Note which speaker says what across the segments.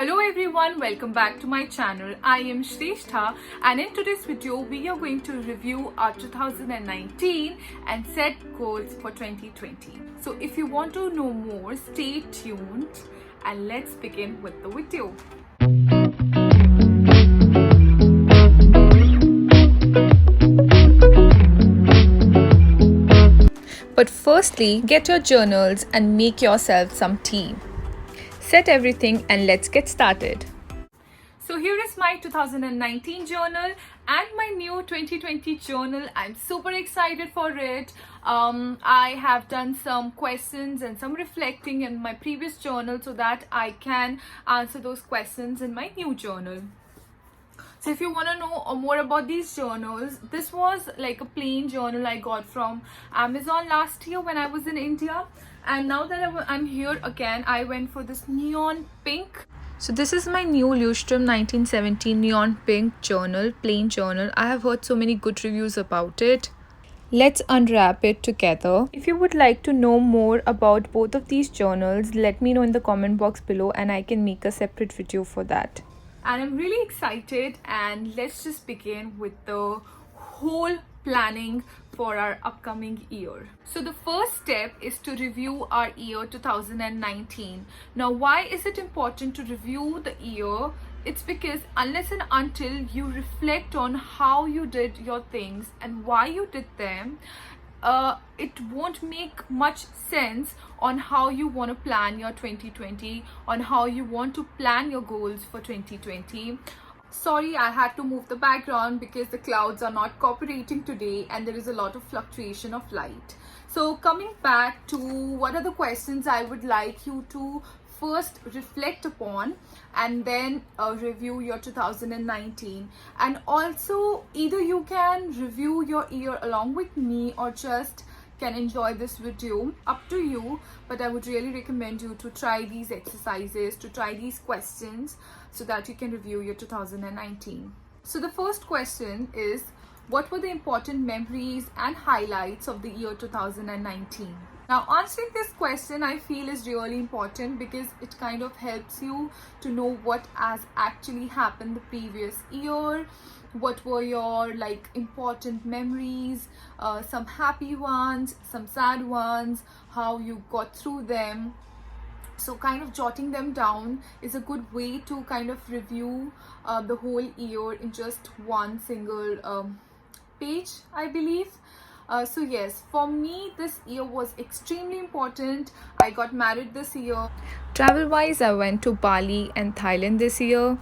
Speaker 1: Hello everyone, welcome back to my channel. I am Shrestha and in today's video we are going to review our 2019 and set goals for 2020. So if you want to know more, stay tuned and let's begin with the video. But firstly, get your journals and make yourself some tea. Set everything and let's get started. So here is my 2019 journal and my new 2020 journal. I'm super excited for it. I have done some questions and some reflecting in my previous journal so that I can answer those questions in my new journal. So if you want to know more about these journals, this was like a plain journal I got from Amazon last year when I was in India. And now that I'm here again, I went for this neon pink. So this is my new Lustrum 1917 neon pink journal, plain journal. I have heard so many good reviews about it. Let's unwrap it together. If you would like to know more about both of these journals, let me know in the comment box below and I can make a separate video for that. And I'm really excited, and let's just begin with the whole planning for our upcoming year. So the first step is to review our year 2019. Now, why is it important to review the year? It's because unless and until you reflect on how you did your things and why you did them, it won't make much sense on how you want to plan your 2020, on how you want to plan your goals for 2020. Sorry, I had to move the background because the clouds are not cooperating today and there is a lot of fluctuation of light. So coming back to what are the questions I would like you to first reflect upon and then review your 2019. And also either you can review your year along with me or just can enjoy this video, up to you, but I would really recommend you to try these exercises, to try these questions so that you can review your 2019. So the first question is, what were the important memories and highlights of the year 2019? Now, answering this question I feel is really important because it kind of helps you to know what has actually happened the previous year, what were your important memories, some happy ones, some sad ones, how you got through them. So kind of jotting them down is a good way to kind of review the whole year in just one single page, I believe. So yes, for me this year was extremely important. I got married this year. Travel wise, I went to Bali and Thailand this year.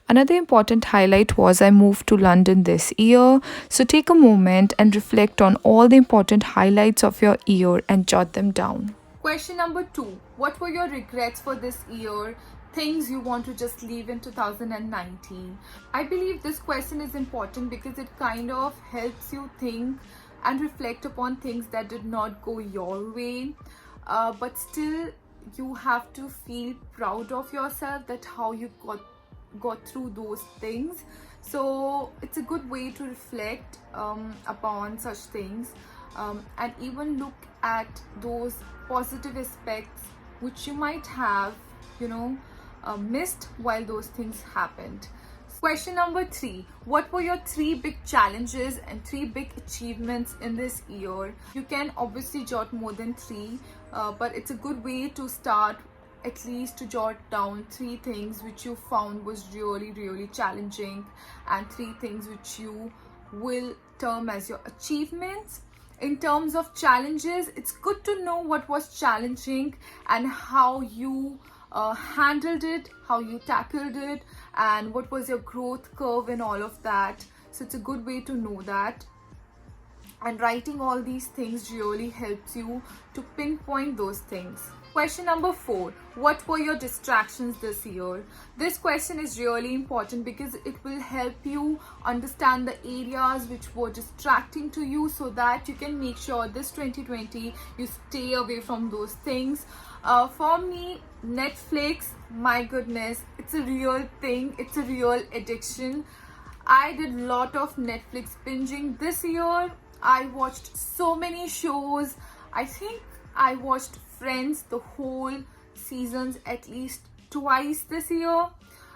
Speaker 1: Another important highlight was I moved to London this year. So take a moment and reflect on all the important highlights of your year and jot them down. Question number 2. What were your regrets for this year? Things you want to just leave in 2019. I believe this question is important because it kind of helps you think and reflect upon things that did not go your way, but still you have to feel proud of yourself that how you got through those things. So it's a good way to reflect upon such things and even look at those positive aspects which you might have missed while those things happened. Question number 3. What were your 3 big challenges and 3 big achievements in this year? You can obviously jot more than 3, but it's a good way to start, at least to jot down 3 things which you found was really challenging and 3 things which you will term as your achievements. In terms of challenges, it's good to know what was challenging and how you handled it, how you tackled it, and what was your growth curve and all of that. So it's a good way to know that. And writing all these things really helps you to pinpoint those things. Question number 4. What were your distractions this year? This question is really important because it will help you understand the areas which were distracting to you so that you can make sure this 2020 you stay away from those things. For me, Netflix, my goodness, it's a real thing. It's a real addiction. I did a lot of Netflix binging this year. I watched so many shows. I think I watched Friends, the whole seasons at least twice this year,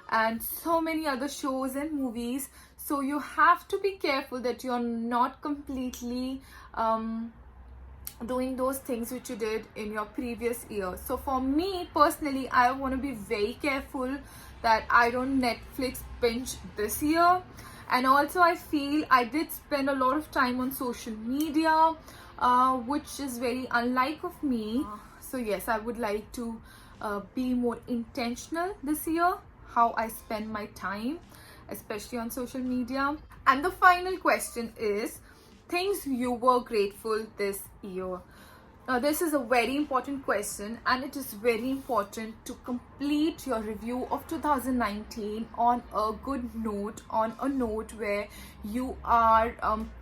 Speaker 1: and so many other shows and movies. So you have to be careful that you're not completely doing those things which you did in your previous year. So for me personally, I want to be very careful that I don't Netflix binge this year. And also I feel I did spend a lot of time on social media, which is very unlike of me. So yes, I would like to be more intentional this year how I spend my time, especially on social media. And the final question is things you were grateful this year. Now, this is a very important question, and it is very important to complete your review of 2019 on a good note, on a note where you are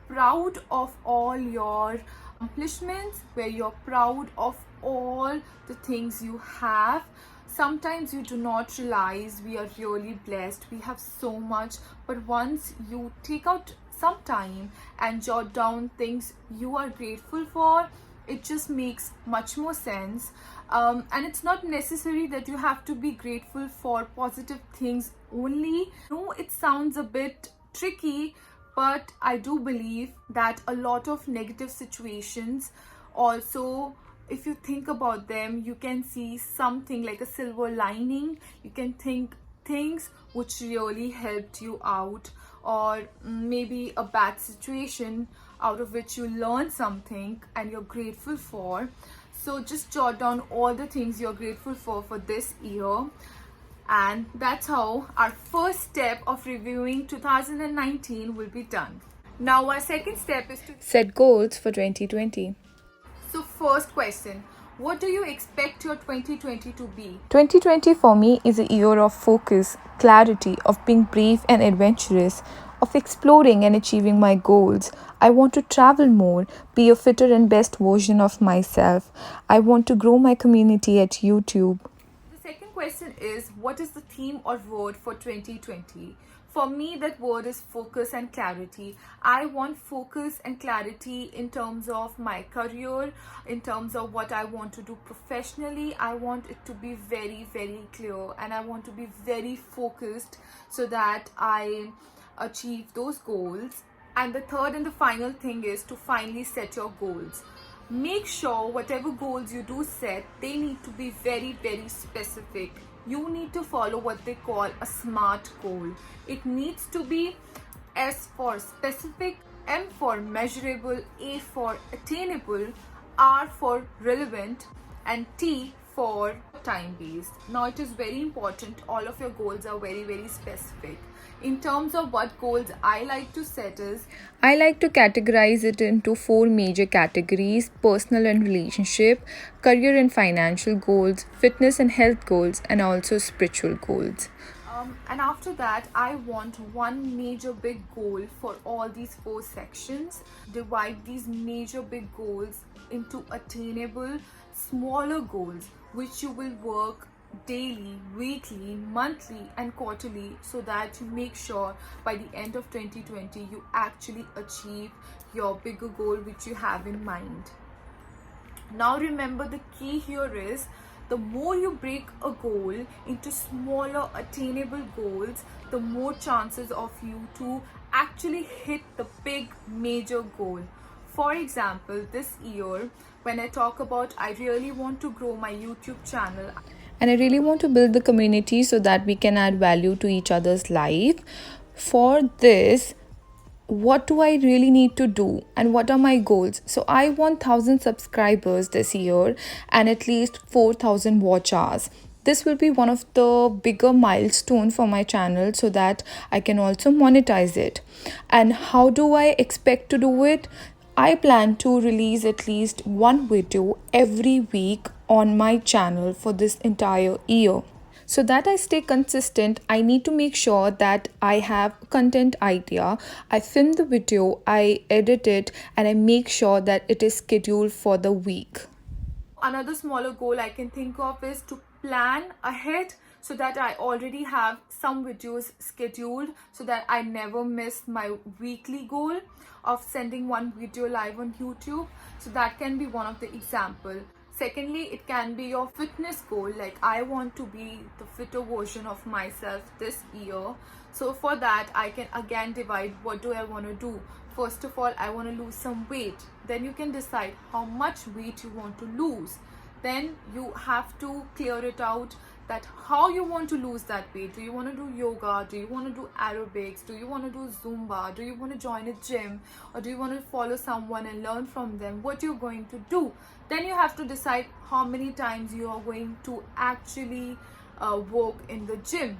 Speaker 1: proud of all your accomplishments, where you're proud of all the things you have. Sometimes you do not realize we are really blessed, we have so much, but once you take out some time and jot down things you are grateful for, it just makes much more sense. And it's not necessary that you have to be grateful for positive things only. No, it sounds a bit tricky, but I do believe that a lot of negative situations also, if you think about them, you can see something like a silver lining. You can think things which really helped you out, or maybe a bad situation out of which you learn something and you're grateful for. So just jot down all the things you're grateful for this year. And that's how our first step of reviewing 2019 will be done. Now our second step is to
Speaker 2: set goals for 2020.
Speaker 1: So first question, what do you expect your 2020 to be?
Speaker 2: 2020 for me is a year of focus, clarity, of being brave and adventurous, of exploring and achieving my goals. I want to travel more, be a fitter and best version of myself. I want to grow my community at YouTube.
Speaker 1: The second question is, what is the theme or word for 2020? For me, that word is focus and clarity. I want focus and clarity in terms of my career, in terms of what I want to do professionally. I want it to be very, very clear, and I want to be very focused so that I achieve those goals. And the third and the final thing is to finally set your goals. Make sure whatever goals you do set, they need to be very, very specific. You need to follow what they call a SMART goal. It needs to be S for specific, M for measurable, A for attainable, R for relevant, and T for time based. Now it is very important all of your goals are very, very specific. In terms of what goals I like to set is,
Speaker 2: I like to categorize it into 4 major categories: personal and relationship, career and financial goals, fitness and health goals, and also spiritual goals.
Speaker 1: And after that, I want one major big goal for all these 4 sections. Divide these major big goals into attainable, smaller goals, which you will work daily, weekly, monthly, and quarterly, so that you make sure by the end of 2020 you actually achieve your bigger goal which you have in mind. Now remember, the key here is, the more you break a goal into smaller attainable goals, the more chances of you to actually hit the big major goal. For example, this year, when I talk about I really want to grow my YouTube channel,
Speaker 2: and I really want to build the community so that we can add value to each other's life. For this, what do I really need to do and what are my goals? So I want 1,000 subscribers this year and at least 4,000 watch hours. This will be one of the bigger milestone for my channel so that I can also monetize it. And how do I expect to do it? I plan to release at least one video every week on my channel for this entire year. So that I stay consistent, I need to make sure that I have content idea, I film the video, I edit it, and I make sure that it is scheduled for the week.
Speaker 1: Another smaller goal I can think of is to plan ahead so that I already have some videos scheduled so that I never miss my weekly goal of sending one video live on YouTube. So that can be one of the example. Secondly, it can be your fitness goal, like I want to be the fitter version of myself this year. So for that, I can again divide what do I want to do. First of all, I want to lose some weight. Then you can decide how much weight you want to lose. Then you have to clear it out that how you want to lose that weight. Do you want to do yoga? Do you want to do aerobics? Do you want to do Zumba? Do you want to join a gym? Or do you want to follow someone and learn from them what you're going to do? Then you have to decide how many times you are going to actually work in the gym.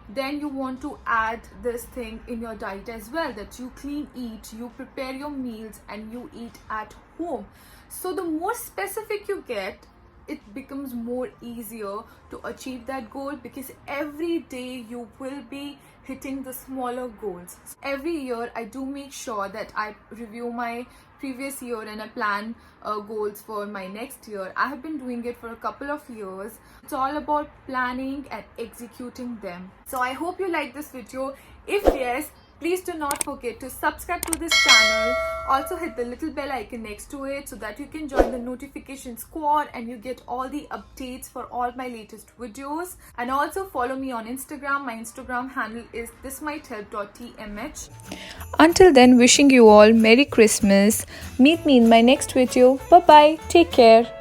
Speaker 1: Then you want to add this thing in your diet as well, that you clean eat, you prepare your meals, and you eat at home. So the more specific you get, it becomes more easier to achieve that goal, because every day you will be hitting the smaller goals. Every year I do make sure that I review my previous year and I plan goals for my next year. I have been doing it for a couple of years. It's all about planning and executing them. So I hope you like this video. If yes, please do not forget to subscribe to this channel. Also hit the little bell icon next to it so that you can join the notification squad and you get all the updates for all my latest videos. And also follow me on Instagram. My Instagram handle is thismighthelp.tmh.
Speaker 2: Until then, wishing you all Merry Christmas. Meet me in my next video. Bye bye. Take care.